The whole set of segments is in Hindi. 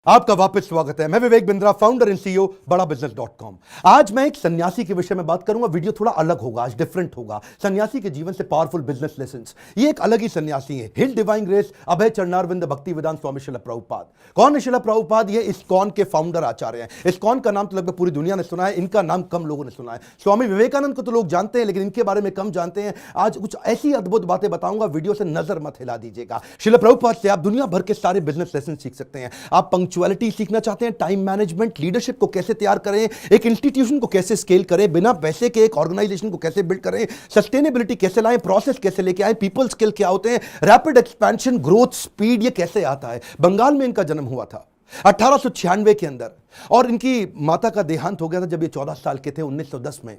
आपका वापस स्वागत है। मैं Vivek Bindra, founder and CEO बड़ा बिजनेस.com। आज मैं एक सन्यासी के विषय में बात करूंगा। वीडियो थोड़ा अलग होगा, आज डिफरेंट होगा। सन्यासी के जीवन से पावरफुल बिजनेस लेसन्स। ये एक अलग ही सन्यासी है। हिल डिवाइन ग्रेस अभय चरणारविंद भक्ति वेदांत स्वामी श्रील प्रभुपाद। कौन है श्रील प्रभुपाद? ये इस्कॉन के फाउंडर आचार्य हैं। इस्कॉन का नाम तो लगभग पूरी दुनिया ने सुना है, इनका नाम कम लोगों ने सुना है। स्वामी विवेकानंद को तो लोग जानते हैं, लेकिन इनके बारे में कम जानते हैं। आज कुछ ऐसी अद्भुत बातें बताऊंगा, वीडियो से नजर मत हिला दीजिएगा। श्रील प्रभुपाद से आप दुनिया भर के सारे बिजनेस लेसन सीख सकते हैं। आप पंक्चुअलिटी सीखना चाहते हैं, टाइम मैनेजमेंट, लीडरशिप को कैसे तैयार करें, एक इंस्टीट्यूशन को कैसे स्केल करें, बिना पैसे के एक ऑर्गेनाइजेशन को कैसे बिल्ड करें, सस्टेनेबिलिटी कैसे लाएं, प्रोसेस कैसे लेके आए, पीपल स्किल क्या होते हैं, रैपिड एक्सपेंशन, ग्रोथ, स्पीड, ये कैसे आता है। बंगाल में इनका जन्म हुआ था 1896 के अंदर, और इनकी माता का देहांत हो गया था जब ये 14 साल के थे, 1910 में।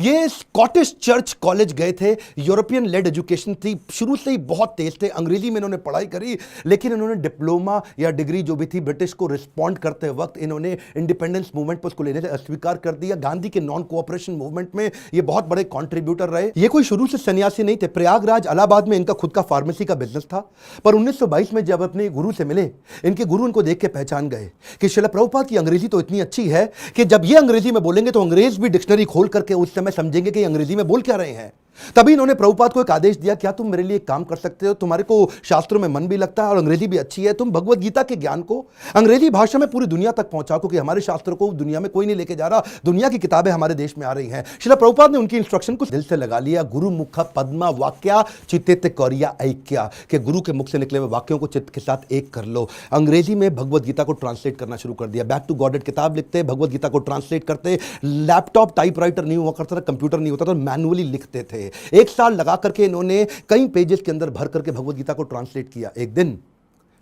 ये स्कॉटिश चर्च कॉलेज गए थे। यूरोपियन लेड एजुकेशन थी, शुरू से ही बहुत तेज थे। अंग्रेजी में इन्होंने पढ़ाई करी, लेकिन इन्होंने डिप्लोमा या डिग्री जो भी थी ब्रिटिश को रिस्पॉन्ड करते वक्त इन्होंने इंडिपेंडेंस मूवमेंट पर उसको लेने से अस्वीकार कर दिया। गांधी के नॉन कोऑपरेशन मूवमेंट में ये बहुत बड़े कॉन्ट्रीब्यूटर रहे। ये कोई शुरू से सन्यासी नहीं थे। प्रयागराज इलाहाबाद में इनका खुद का फार्मेसी का बिजनेस था, पर 1922 में जब अपने गुरु से मिले, इनके गुरु इनको देख के पहचान गए कि श्रील प्रभुपाद की अंग्रेजी तो इतनी अच्छी है कि जब ये अंग्रेजी में बोलेंगे तो अंग्रेज भी डिक्शनरी खोल करके उस समय समझेंगे कि अंग्रेजी में बोल क्या रहे हैं। तभी इन्होंने प्रभुपाद को एक आदेश दिया, क्या तुम मेरे लिए एक काम कर सकते हो? तुम्हारे को शास्त्रों में मन भी लगता है और अंग्रेजी भी अच्छी है, तुम भगवत गीता के ज्ञान को अंग्रेजी भाषा में पूरी दुनिया तक पहुंचाओ, क्योंकि हमारे शास्त्रों को दुनिया में कोई नहीं लेके जा रहा। दुनिया की किताबें हमारे देश में आ रही हैं। श्रील प्रभुपाद ने उनकी इंस्ट्रक्शन को दिल से लगा लिया। गुरु मुख पद्मा वाक्या चित्ते कौरिया ऐक्या, के गुरु के मुख से निकले हुए वाक्यों को चित्त के साथ एक कर लो। अंग्रेजी में भगवत गीता को ट्रांसलेट करना शुरू कर दिया। बैक टू गॉडेड किताब लिखते, भगवत गीता को ट्रांसलेट करते। लैपटॉप टाइपराइटर नहीं हुआ करता था, कंप्यूटर नहीं होता था, मैनुअली लिखते थे। एक साल लगा करके इन्होंने कई पेजेस के अंदर भर करके भगवत गीता को ट्रांसलेट किया। एक दिन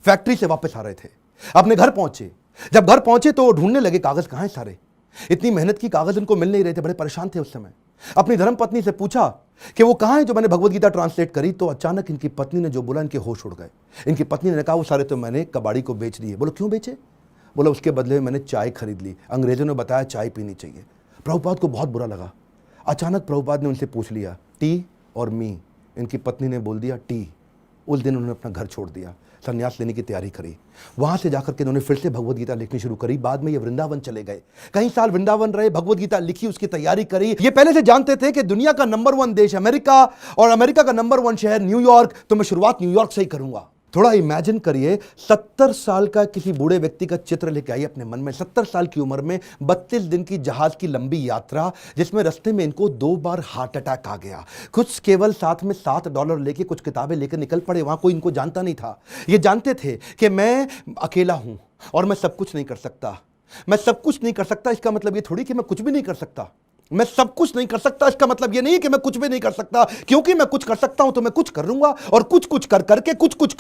फैक्ट्री से वापस आ रहे थे, अपने घर पहुंचे। जब घर पहुंचे तो ढूंढने लगे कागज कहां हैं सारे। इतनी मेहनत की, कागज इनको मिल नहीं रहे थे, बड़े परेशान थे उस समय। अपनी धर्मपत्नी से पूछा कि वो कहां है जो मैंने भगवत गीता ट्रांसलेट करी। तो अचानक इनकी पत्नी ने जो बोला, इनके होश उड़ गए। इनकी पत्नी ने कहा वो सारे तो मैंने कबाड़ी को बेच दिए। बोलो क्यों बेचे? बोला उसके बदले में मैंने चाय खरीद ली, अंग्रेजों ने बताया चाय पीनी चाहिए। प्रभुपाद को बहुत बुरा लगा। अचानक प्रभुपाद ने उनसे पूछ लिया टी और मी। इनकी पत्नी ने बोल दिया टी। उस दिन उन्होंने अपना घर छोड़ दिया, संन्यास लेने की तैयारी करी। वहां से जाकर के उन्होंने फिर से भगवत गीता लिखनी शुरू करी। बाद में ये वृंदावन चले गए, कई साल वृंदावन रहे, भगवत गीता लिखी, उसकी तैयारी करी। ये पहले से जानते थे कि दुनिया का नंबर 1 देश अमेरिका और अमेरिका का नंबर 1 शहर न्यूयॉर्क, तो मैं शुरुआत न्यूयॉर्क से ही करूंगा। थोड़ा इमेजिन करिए, 70 साल का किसी बूढ़े व्यक्ति का चित्र लेके आइए अपने मन में। 70 साल की उम्र में 32 दिन की जहाज की लंबी यात्रा, जिसमें रास्ते में इनको 2 बार हार्ट अटैक आ गया। कुछ केवल साथ में $7 लेके कुछ किताबें लेकर निकल पड़े। वहां कोई इनको जानता नहीं था। ये जानते थे कि मैं अकेला हूं और मैं सब कुछ नहीं कर सकता। मैं सब कुछ नहीं कर सकता, इसका मतलब ये थोड़ी कि मैं कुछ भी नहीं कर सकता। मैं सब कुछ नहीं कर सकता, इसका मतलब यह नहीं कि मैं कुछ भी नहीं कर सकता, क्योंकि मैं कुछ कर सकता हूं तो मैं कुछ कर लूंगा, और कुछ कुछ कर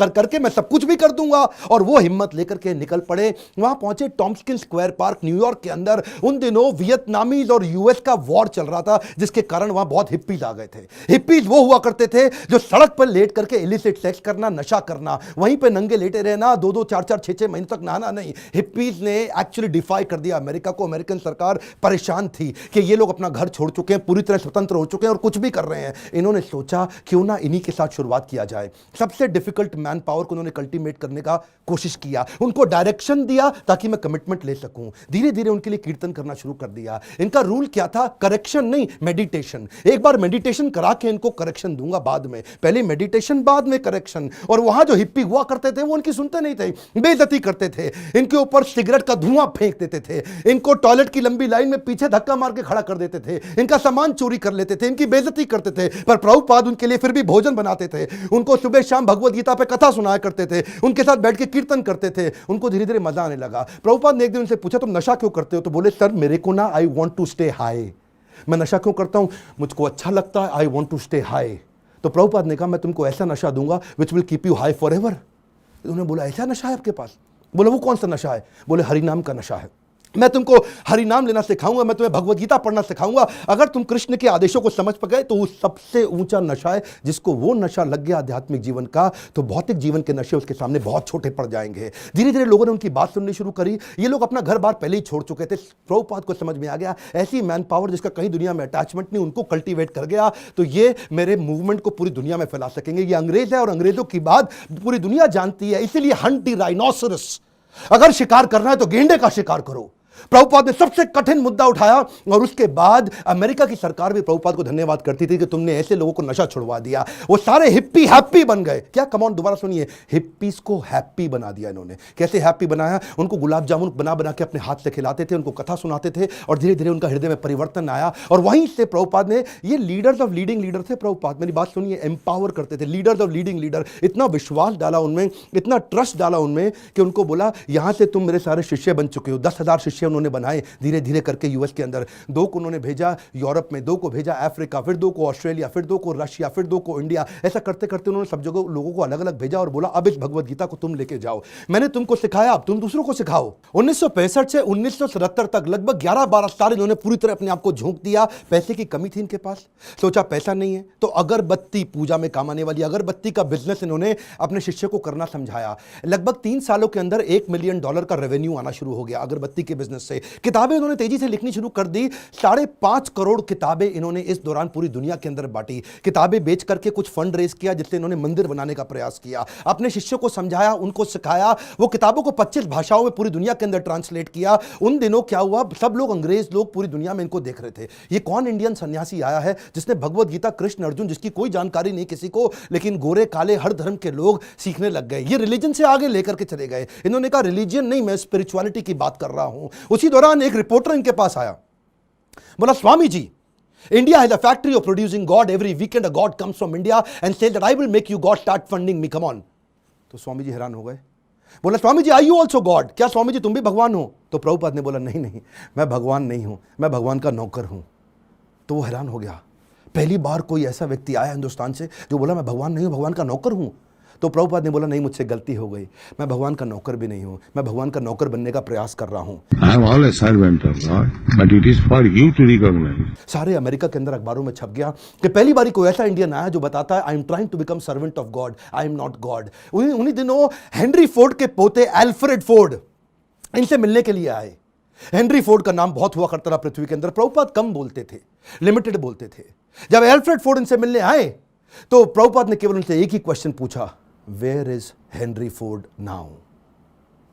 करके मैं सब कुछ भी कर दूंगा। और वो हिम्मत लेकर के निकल पड़े। वहां पहुंचे टॉम्स्किन स्क्वायर पार्क न्यूयॉर्क के अंदर। उन दिनों वियतनामीज और यूएस का वॉर चल रहा था, जिसके कारण वहां बहुत हिप्पीज आ गए थे। हिप्पीज वो हुआ करते थे जो सड़क पर लेट करके इलिसिट सेक्स करना, नशा करना, वहीं पर नंगे लेटे रहना, 2-2, 4-4, 6-6 महीने तक नहाना नहीं। हिप्पीज ने एक्चुअली डिफाई कर दिया अमेरिका को। अमेरिकन सरकार परेशान थी कि ये लोग अपना घर छोड़ चुके हैं, पूरी तरह स्वतंत्र हो चुके हैं और कुछ भी कर रहे हैं। इन्होंने सोचा क्यों ना इन्हीं के साथ शुरुआत किया जाए। सबसे डिफिकल्ट मैन पावर को उन्होंने कल्टीवेट करने का कोशिश किया, उनको डायरेक्शन दिया ताकि मैं कमिटमेंट ले सकूं। धीरे धीरे उनके लिए कीर्तन करना शुरू कर दिया। इनका रूल क्या था? करेक्शन नहीं, मेडिटेशन। एक बार मेडिटेशन करा के इनको करेक्शन दूंगा बाद में, पहले मेडिटेशन बाद में करेक्शन। और वहां जो हिप्पी हुआ करते थे वो उनकी सुनते नहीं थे, बेइज्जती करते थे, इनके ऊपर सिगरेट का धुआं फेंक देते थे, इनको टॉयलेट की लंबी लाइन में पीछे धक्का मार के खड़ा कर देते थे, इनका सामान चोरी कर लेते थे, इनकी बेइज्जती करते थे। पर प्रभुपाद उनके लिए फिर भी भोजन बनाते थे, उनको सुबह शाम भगवत गीता पे कथा सुनाया करते थे, उनके साथ बैठ के कीर्तन करते थे। उनको धीरे धीरे मजा आने लगा। प्रभुपाद ने एक दिन उनसे पूछा तुम नशा क्यों करते हो? तो बोले सर मेरे को ना I want to stay high. मैं नशा क्यों करता हूं? मुझको अच्छा लगता है, I want to stay high. तो प्रभुपाद ने कहा मैं तुमको ऐसा नशा दूंगा which will keep you high forever. उन्होंने बोला ऐसा नशा है आपके पास? बोले वो कौन सा नशा है? बोले हरिनाम का नशा है। मैं तुमको हरि नाम लेना सिखाऊंगा, मैं तुम्हें भगवत गीता पढ़ना सिखाऊंगा। अगर तुम कृष्ण के आदेशों को समझ पा गए तो वो सबसे ऊंचा नशा है। जिसको वो नशा लग गया आध्यात्मिक जीवन का, तो भौतिक जीवन के नशे उसके सामने बहुत छोटे पड़ जाएंगे। धीरे धीरे लोगों ने उनकी बात सुननी शुरू करी। ये लोग अपना घर बार पहले ही छोड़ चुके थे। प्रभुपाद को समझ में आ गया ऐसी मैन पावर जिसका कहीं दुनिया में अटैचमेंट नहीं, उनको कल्टीवेट कर गया तो ये मेरे मूवमेंट को पूरी दुनिया में फैला सकेंगे। ये अंग्रेज है और अंग्रेजों की बात पूरी दुनिया जानती है, इसीलिए हंट द राइनोसरस अगर शिकार करना है तो गेंडे का शिकार करो। प्रभुपाद ने सबसे कठिन मुद्दा उठाया और उसके बाद अमेरिका की सरकार भी प्रभुपाद को धन्यवाद करती थी कि तुमने ऐसे लोगों को नशा छुड़वा दिया। वो सारे हिप्पी हैप्पी बन गए। क्या कमांड, दोबारा सुनिए, हिप्पीज को हैप्पी बना दिया इन्होंने। कैसे हैप्पी बनाया? उनको गुलाब जामुन बना बना के अपने हाथ से खिलाते थे, उनको कथा सुनाते थे और धीरे धीरे उनका हृदय में परिवर्तन आया। और वहीं से प्रभुपाद ने, ये लीडर्स ऑफ लीडिंग लीडर थे प्रभुपाद, मेरी बात सुनिए, एम्पावर करते थे, लीडर्स ऑफ लीडिंग लीडर। इतना विश्वास डाला उनमें, इतना ट्रस्ट डाला उनमें कि उनको बोला यहां से तुम मेरे सारे शिष्य बन चुके हो। 10,000 शिष्य उन्होंने बनाए धीरे धीरे करके यूएस के अंदर। 2 को उन्होंने भेजा यूरोप में, 2 को भेजा अफ्रीका, फिर 2 को ऑस्ट्रेलिया, फिर 2 को रशिया, फिर 2 को इंडिया। ऐसा करते करते उन्होंने सब जगह लोगों को अलग अलग भेजा और बोला अब इस भगवत गीता को तुम लेके जाओ। मैंने तुमको सिखाया, अब तुम दूसरों को सिखाओ। 1965 से 1977 तक लगभग 11-12 साल इन्होंने पूरी तरह अपने आप को झोंक दिया। पैसे की कमी थी इनके पास, सोचा पैसा नहीं है तो अगरबत्ती, पूजा में काम आने वाली अगरबत्ती का बिजनेस इन्होंने अपने शिष्य को करना समझाया। लगभग 3 सालों के अंदर $1 मिलियन का रेवेन्यू आना शुरू हो गया अगरबत्ती के बिजनेस से। किताबें इन्होंने तेजी से लिखनी शुरू कर दी। 5.5 करोड़ किताबें इन्होंने इस दौरान पूरी दुनिया के अंदर बांटी। किताबें बेच करके कुछ फंड रेज किया जिससे इन्होंने मंदिर बनाने का प्रयास किया। अपने शिष्यों को समझाया, उनको सिखाया। वो किताबों को 25 भाषाओं में पूरी दुनिया के अंदर ट्रांसलेट किया। उन दिनों क्या हुआ, सब लोग, अंग्रेज लोग पूरी दुनिया में इनको देख रहे थे। ये कौन इंडियन सन्यासी आया है जिसने भगवत गीता, कृष्ण अर्जुन, जिसकी कोई जानकारी नहीं किसी को, लेकिन गोरे काले हर धर्म के लोग सीखने लग गए। ये रिलीजन से आगे लेकर के चले गए। इन्होंने कहा रिलीजन नहीं, मैं स्पिरिचुअलिटी की बात कर रहा हूं। उसी दौरान एक रिपोर्टर इनके पास आया, बोला Swami ji, India has a factory of producing God. Every weekend a God comes from India and says that I will make you God, start funding me, come on. तो स्वामी जी हैरान हो गए। बोला Swami ji, are you also God? क्या स्वामी जी तुम भी भगवान हो? तो प्रभुपाद ने बोला नहीं नहीं, मैं भगवान नहीं हूं, मैं भगवान का नौकर हूं। तो वो हैरान हो गया। पहली बार कोई ऐसा व्यक्ति आया हिंदुस्तान से जो बोला मैं भगवान नहीं हूं, भगवान का नौकर हूं। तो प्रभुपाद ने बोला नहीं, मुझसे गलती हो गई, मैं भगवान का नौकर भी नहीं हूं, मैं भगवान का नौकर बनने का प्रयास कर रहा हूं। I am all a servant of God, but it is for you to recognize. सारे अमेरिका के अंदर अखबारों में छप गया कि पहली बारी कोई ऐसा इंडियन आया जो बताता है I am trying to become servant of God, I am not God. उन्हीं दिनों हेनरी फोर्ड के पोते एल्फ्रेड फोर्ड इनसे मिलने के लिए आए। हेनरी फोर्ड का नाम बहुत हुआ करता था पृथ्वी के अंदर। प्रभुपाद कम बोलते थे, लिमिटेड बोलते थे। जब एल्फ्रेड फोर्ड इनसे मिलने आए तो प्रभुपाद ने केवल उनसे एक ही क्वेश्चन पूछा, where is Henry Ford now?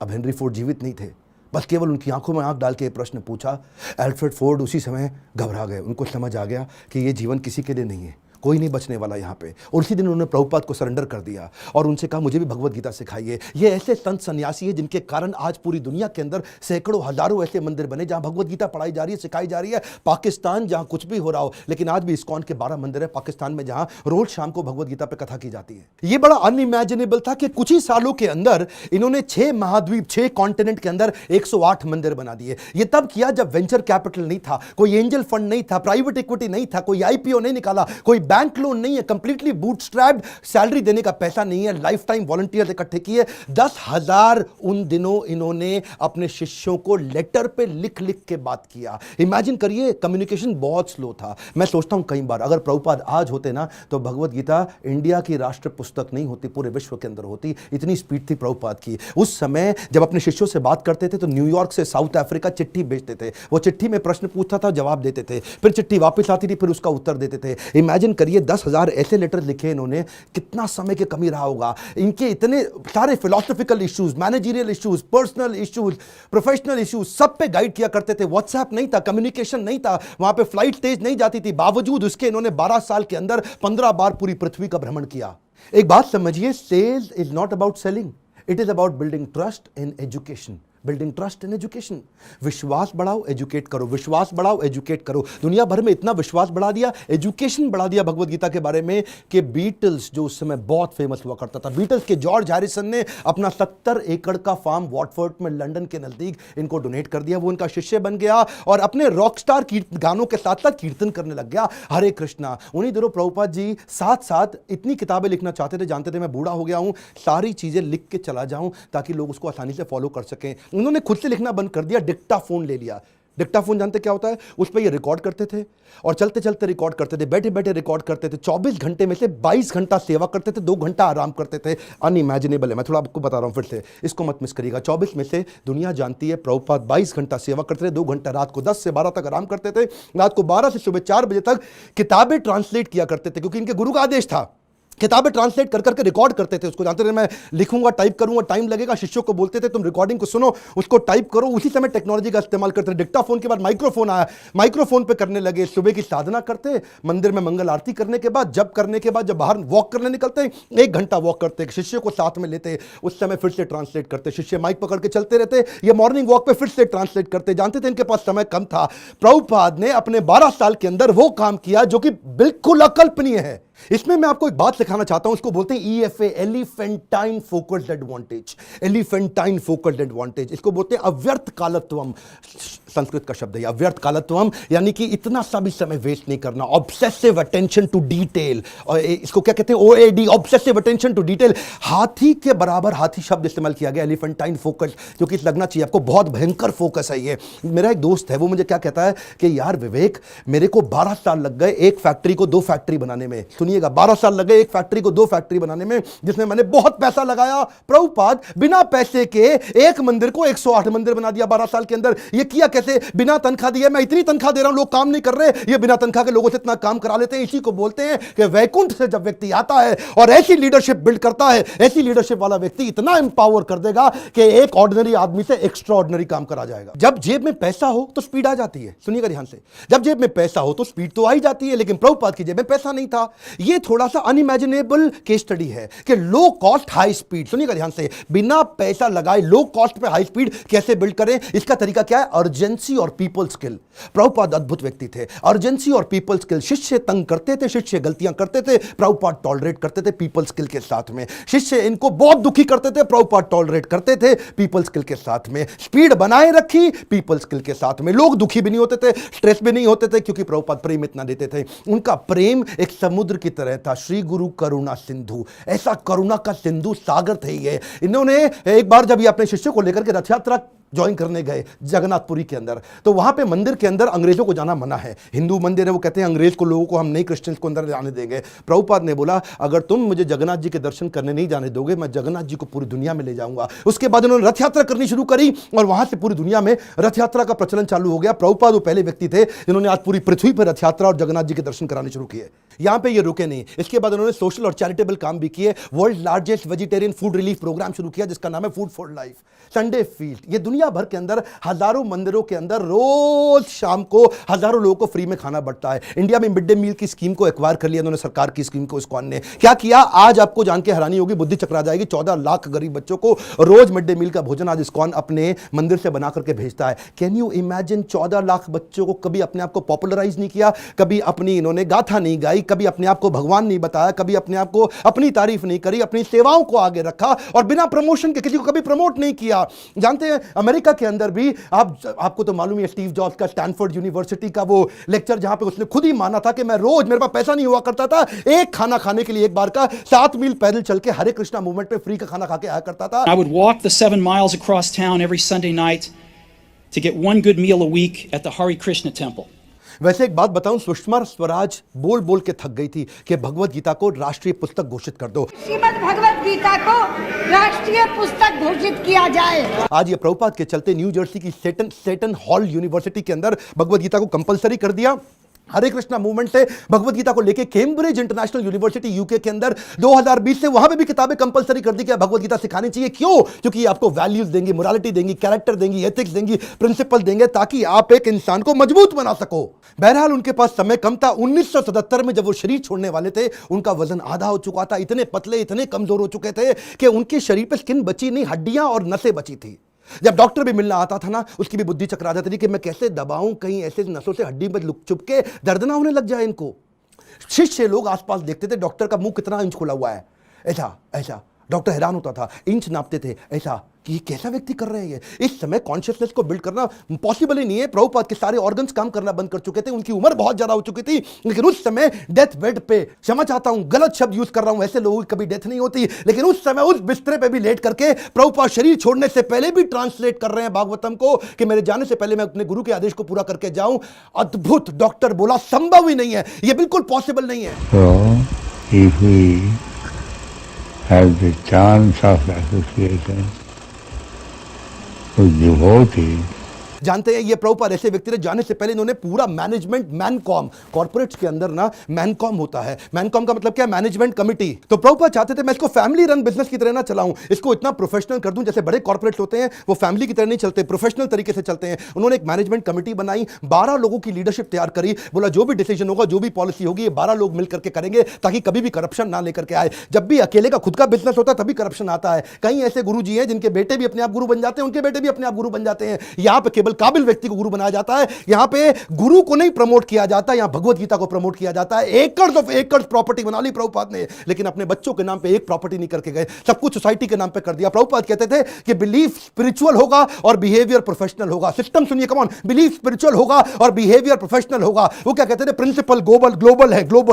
अब हेनरी फोर्ड जीवित नहीं थे, बस केवल उनकी आंखों में आंख डाल के ये प्रश्न पूछा। एल्फ्रेड फोर्ड उसी समय घबरा गए। उनको समझ आ गया कि ये जीवन किसी के लिए नहीं है, कोई नहीं बचने वाला यहाँ पे। और उसी दिन उन्होंने प्रभुपाद को सरेंडर कर दिया और उनसे कहा मुझे भी भगवत गीता सिखाइए। ये ऐसे संत सन्यासी है जिनके कारण आज पूरी दुनिया के अंदर सैकड़ों हजारों ऐसे मंदिर बने जहां भगवत गीता पढ़ाई जा रही है, सिखाई जा रही है। पाकिस्तान जहां कुछ भी हो रहा हो, लेकिन आज भी इस्कॉन के 12 मंदिर है पाकिस्तान में जहां रोज शाम को भगवत गीता पे कथा की जाती है। ये बड़ा अनइमेजिनेबल था कि कुछ ही सालों के अंदर इन्होंने 6 महाद्वीप, 6 कॉन्टिनेंट के अंदर 108 मंदिर बना दिए। ये तब किया जब वेंचर कैपिटल नहीं था, कोई एंजल फंड नहीं था, प्राइवेट इक्विटी नहीं था, कोई आईपीओ नहीं निकाला, कोई बैंक लोन नहीं है, कंप्लीटली बूटस्ट्रैप्ड, सैलरी देने का पैसा नहीं है, लाइफ टाइम वॉलंटियर्स इकट्ठे किए। 10,000 उन दिनों इन्होंने अपने शिष्यों को लेटर पे लिख लिख के बात किया। इमेजिन करिए, कम्युनिकेशन बहुत स्लो था। मैं सोचता हूं कई बार अगर प्रभुपाद आज होते ना तो भगवत गीता इंडिया की राष्ट्र पुस्तक नहीं होती, पूरे विश्व के अंदर होती। इतनी स्पीड थी प्रभुपाद की। उस समय जब अपने शिष्यों से बात करते थे तो न्यूयॉर्क से साउथ अफ्रीका चिट्ठी भेजते थे। वो चिट्ठी में प्रश्न पूछता था, जवाब देते थे, फिर चिट्ठी वापस आती थी, फिर उसका उत्तर देते थे। इमेजिन करिए 10,000 ऐसे लेटर लिखे इन्होंने, कितना समय की कमी रहा होगा। इनके इतने सारे philosophical issues, managerial issues, personal issues, professional issues, सब पे गाइड किया करते थे। व्हाट्सएप नहीं था, कम्युनिकेशन नहीं था, वहां पे फ्लाइट तेज नहीं जाती थी। बावजूद उसके इन्होंने 12 साल के अंदर 15 बार पूरी पृथ्वी का भ्रमण किया। एक बात समझिए, sales is not about selling, it is about building trust in education. Building trust in education. विश्वास बढ़ाओ, एजुकेट करो, विश्वास बढ़ाओ, एजुकेट करो। दुनिया भर में इतना विश्वास बढ़ा दिया, एजुकेशन बढ़ा दिया भगवत गीता के बारे में कि बीटल्स, जो उस समय बहुत फेमस हुआ करता था, बीटल्स के जॉर्ज हैरिसन ने अपना 70 एकड़ का फार्म वॉटफोर्ड में लंदन के नजदीक इनको डोनेट कर दिया। वो इनका शिष्य बन गया और अपने रॉकस्टार गानों के साथ साथ कीर्तन करने लग गया, हरे कृष्णा। उन्हीं दिनों प्रभुपाद जी साथ साथ इतनी किताबें लिखना चाहते थे, जानते थे मैं बूढ़ा हो गया हूं, सारी चीजें लिख के चला जाऊं ताकि लोग उसको आसानी से फॉलो कर सकें। उन्होंने खुद से लिखना बंद कर दिया, डिक्टाफोन ले लिया। डिक्टाफोन जानते क्या होता है? उस पर ये रिकॉर्ड करते थे और चलते चलते रिकॉर्ड करते थे, बैठे बैठे रिकॉर्ड करते थे। 24 घंटे में से 22 घंटा सेवा करते थे, 2 घंटा आराम करते थे। अनइमेजिनेबल है, मैं थोड़ा आपको बता रहा हूं फिर से, इसको मत मिस करिएगा। 24 में से दुनिया जानती है प्रभुपाद 22 घंटा सेवा करते थे, 2 घंटा रात को 10 से 12 तक आराम करते थे, रात को 12 से सुबह 4 बजे तक किताबें ट्रांसलेट किया करते थे, क्योंकि इनके गुरु का आदेश था किताबें ट्रांसलेट कर करके रिकॉर्ड करते थे उसको, जानते थे मैं लिखूंगा टाइप करूंगा टाइम लगेगा, शिष्यों को बोलते थे तुम रिकॉर्डिंग को सुनो उसको टाइप करो। उसी समय टेक्नोलॉजी का इस्तेमाल करते थे। डिक्टाफोन के बाद माइक्रोफोन आया, माइक्रोफोन पे करने लगे। सुबह की साधना करते, मंदिर में मंगल आरती करने के बाद, जब करने के बाद जब बाहर वॉक करने निकलते 1 घंटा वॉक करते, शिष्य को साथ में लेते, उस समय फिर से ट्रांसलेट करते, शिष्य माइक पकड़ के चलते रहते, ये मॉर्निंग वॉक पे फिर से ट्रांसलेट करते। जानते थे इनके पास समय कम था। प्रभुपाद ने अपने 12 साल के अंदर वो काम किया जो कि बिल्कुल अकल्पनीय है। इसमें मैं आपको एक बात सिखाना चाहता हूं, उसको बोलते हैं EFA, elephantine focused advantage. Elephantine focused advantage, इसको बोलते हैं अव्यर्थ कालत्वम। संस्कृत का शब्द है अव्यर्थ कालत्वम, यानी कि इतना सा भी समय वेस्ट नहीं करना। ऑब्सेसिव अटेंशन टू डिटेल, और इसको क्या कहते हैं OAD, obsessive attention to detail. हाथी के बराबर हाथी शब्द इस्तेमाल किया गया, एलिफेंटाइन फोकस, जो कि लगना चाहिए आपको बहुत भयंकर फोकस है ये। मेरा एक दोस्त है, वो मुझे क्या कहता है कि यार विवेक, मेरे को 12 साल लग गए एक फैक्ट्री को 2 फैक्ट्री बनाने में। सुनिएगा, 12 साल लगे एक फैक्ट्री को 2 फैक्ट्री बनाने में, जिसमें मैंने बहुत पैसा लगाया। प्रभुपाद बिना पैसे के एक मंदिर को 108 मंदिर बना दिया 12 साल के अंदर। ये किया कैसे? बिना तनख्वाह दिए। मैं इतनी तनख्वाह दे रहा हूं, लोग काम नहीं कर रहे, ये बिना तनख्वाह के लोगों से इतना काम करा लेते हैं। इसी को बोलते हैं कि वैकुंठ से जब व्यक्ति आता है और ऐसी लीडरशिप बिल्ड करता है, ऐसी लीडरशिप वाला व्यक्ति इतना एम्पावर कर देगा कि एक ऑर्डिनरी आदमी से एक्स्ट्रा ऑर्डिनरी काम करा जाएगा। जब जेब में पैसा हो तो स्पीड आ जाती है। सुनिएगा ध्यान से, जब जेब में पैसा हो तो स्पीड तो आ ही जाती है, लेकिन प्रभुपाद की जेब में पैसा नहीं था। ये थोड़ा सा अनइमेजिनेबल केस स्टडी है कि लो कॉस्ट हाई स्पीड। सुनिएगा ध्यान से, बिना पैसा लगाए लो कॉस्ट पे हाई स्पीड कैसे बिल्ड करें? इसका तरीका क्या है? अर्जेंसी और पीपल स्किल। प्रभुपाद अद्भुत व्यक्ति थे। अर्जेंसी और पीपल स्किल, शिष्य तंग करते थे, शिष्य गलतियां करते थे, प्रभुपाद टॉलरेट करते थे पीपल स्किल के साथ में। शिष्य इनको बहुत दुखी करते थे, प्रभुपाद टॉलरेट करते थे पीपल स्किल के साथ में। स्पीड बनाए रखी पीपल स्किल के साथ में। लोग दुखी भी नहीं होते थे, स्ट्रेस भी नहीं होते थे, क्योंकि प्रभुपाद प्रेम इतना देते थे। उनका प्रेम एक समुद्र की तरह था। श्री गुरु करुणा सिंधु, ऐसा करुणा का सिंधु सागर थे ये। इन्होंने एक बार जब ये अपने शिष्य को लेकर के रथ यात्रा ज्वाइन करने गए जगन्नाथपुरी के अंदर, तो वहां पे मंदिर के अंदर अंग्रेजों को जाना मना है। हिंदू मंदिर है, वो कहते हैं अंग्रेज को, लोगों को हम नहीं क्रिश्चियंस को अंदर जाने देंगे। प्रभुपाद ने बोला अगर तुम मुझे जगन्नाथ जी के दर्शन करने नहीं जाने दोगे, मैं जगन्नाथ जी को पूरी दुनिया में ले जाऊंगा। उसके बाद उन्होंने रथ यात्रा करनी शुरू करी और वहां से पूरी दुनिया में रथ यात्रा का प्रचलन चालू हो गया। प्रभुपाद वो पहले व्यक्ति थे जिन्होंने आज पूरी पृथ्वी पर रथ यात्रा और जगन्नाथ जी के दर्शन कराने शुरू किए। यहां पे ये रुके नहीं, इसके बाद उन्होंने सोशल और चैरिटेबल काम भी किए। World largest vegetarian food relief programme शुरू किया जिसका नाम है food for life, Sunday feast. ये दुनिया भर के अंदर हजारों मंदिरों के अंदर रोज शाम को हजारों लोगों को फ्री में खाना बढ़ता है। इंडिया में मिड डे मील की स्कीम को एक्वायर कर लिया उन्होंने, सरकार की स्कीम को। इस्कॉन ने क्या किया, आज आपको जान के हैरानी होगी, बुद्धि चकरा जाएगी। 14 लाख गरीब बच्चों को रोज मिड डे मील का भोजन आज इस्कॉन अपने मंदिर से बना करके भेजता है। Can you imagine? 14 लाख बच्चों को कभी अपने आप को पॉपुलराइज नहीं किया, कभी अपनी इन्होंने गाथा नहीं गाई, कभी अपने आप को भगवान नहीं बताया, कभी अपने आप को अपनी तारीफ नहीं करी, अपनी सेवाओं को आगे रखा और बिना प्रमोशन के किसी को कभी प्रमोट नहीं किया। जानते हैं अमेरिका के अंदर भी आपको तो मालूम है स्टीव जॉब्स का स्टैनफोर्ड यूनिवर्सिटी का वो लेक्चर, जहां पे उसने खुद ही माना था कि मैं रोज, मेरे पास पैसा नहीं हुआ करता था, एक खाना खाने के लिए एक बार का 7 मील पैदल चल के हरे कृष्णा मूवमेंट पे फ्री का खाना खा के आया करता था। I would walk the 7 miles across town every Sunday night to get 1 good meal a week at the Hare Krishna temple. वैसे एक बात बताऊं, सुषमा स्वराज बोल बोल के थक गई थी कि भगवत गीता को राष्ट्रीय पुस्तक घोषित कर दो, श्रीमद् भगवत गीता को राष्ट्रीय पुस्तक घोषित किया जाए। आज ये प्रभुपाद के चलते न्यू जर्सी की सेटन हॉल यूनिवर्सिटी के अंदर भगवत गीता को कंपलसरी कर दिया। हरे कृष्णा मूवमेंट से भगवत गीता को लेके कैम्ब्रिज इंटरनेशनल यूनिवर्सिटी यूके के अंदर 2020 से वहां पे भी किताबें कंपलसरी कर दी कि भगवत गीता सिखानी चाहिए। क्यों? क्योंकि ये आपको वैल्यूज देंगी, मोरालिटी देंगी, कैरेक्टर देंगी, एथिक्स देंगी, प्रिंसिपल देंगे, ताकि आप एक इंसान को मजबूत बना सको। बहरहाल उनके पास समय कम था। 1977 में जब वो शरीर छोड़ने वाले थे, उनका वजन आधा हो चुका था, इतने पतले, इतने कमजोर हो चुके थे कि उनके शरीर पे स्किन बची नहीं, हड्डियां और नसें बची थी। जब डॉक्टर भी मिलना आता था ना, उसकी भी बुद्धि चकरा जाती थी कि मैं कैसे दबाऊं, कहीं ऐसे नसों से हड्डी में लुक चुप के दर्द ना होने लग जाए इनको। शिष्य लोग आसपास देखते थे डॉक्टर का मुंह कितना इंच खुला हुआ है, ऐसा ऐसा। डॉक्टर हैरान होता था, इंच नापते थे ऐसा कि ये कैसा व्यक्ति कर रहे हैं। इस समय कॉन्शियसनेस को बिल्ड करना पॉसिबल ही नहीं है। प्रभुपाद के सारे ऑर्गन्स काम करना बंद कर चुके थे, उनकी उम्र बहुत ज्यादा हो चुकी थी, लेकिन उस समय डेथ बेड पे, क्षमा चाहता हूं गलत शब्द यूज कर रहा हूं, ऐसे लोगों की कभी डेथ नहीं होती, लेकिन उस समय उस बिस्तरे पे भी लेट करके प्रभुपाद शरीर छोड़ने से पहले भी ट्रांसलेट कर रहे हैं भागवतम को कि मेरे जाने से पहले मैं अपने गुरु के आदेश को पूरा करके जाऊं। अद्भुत। डॉक्टर बोला संभव ही नहीं है, यह बिल्कुल पॉसिबल नहीं है। So, if we have the chance of association with devotees, जानते हैं ये प्रभुपाद ऐसे व्यक्ति थे, जाने से पहले इन्होंने पूरा मैनेजमेंट मैनकॉम, कॉर्पोरेट्स के अंदर ना मैनकॉम होता है, मैनकॉम का मतलब क्या है, मैनेजमेंट कमिटी। तो प्रभुपाद चाहते थे मैं इसको फैमिली रन बिजनेस की तरह ना चलाऊं, इसको इतना प्रोफेशनल कर दूं, जैसे बड़े कॉर्पोरेट्स होते हैं वो फैमिली की तरह नहीं चलते, प्रोफेशनल तरीके से चलते हैं। उन्होंने एक मैनेजमेंट कमिटी बनाई, 12 लोगों की लीडरशिप तैयार करी, बोला जो भी डिसीजन होगा, जो भी पॉलिसी होगी, ये 12 लोग मिलकर के करेंगे ताकि कभी भी करप्शन ना लेकर के आए। जब भी अकेले का खुद का बिजनेस होता है तभी करप्शन आता है। कई ऐसे गुरु जी हैं जिनके बेटे भी अपने आप गुरु बन जाते हैं, उनके बेटे भी अपने आप गुरु बन जाते हैं। यहां पे केवल काबिल व्यक्ति को गुरु बनाया जाता है, यहां पे गुरु को नहीं प्रमोट किया जाता, यहां भगवत गीता को प्रमोट किया जाता है। एकर्स ऑफ एकर्स प्रॉपर्टी बना ली प्रभुपाद ने, लेकिन अपने बच्चों के नाम पे एक प्रॉपर्टी नहीं करके गए, सब कुछ सोसाइटी के नाम पे कर दिया। प्रभुपाद कहते थे कि बिलीफ स्पिरिचुअल होगा और बिहेवियर प्रोफेशनल होगा। सिस्टम सुनिए, कम ऑन, बिलीफ स्पिरिचुअल होगा और बिहेवियर प्रोफेशनल होगा। वो क्या कहते थे, प्रिंसिपल ग्लोबल है, ग्लोबल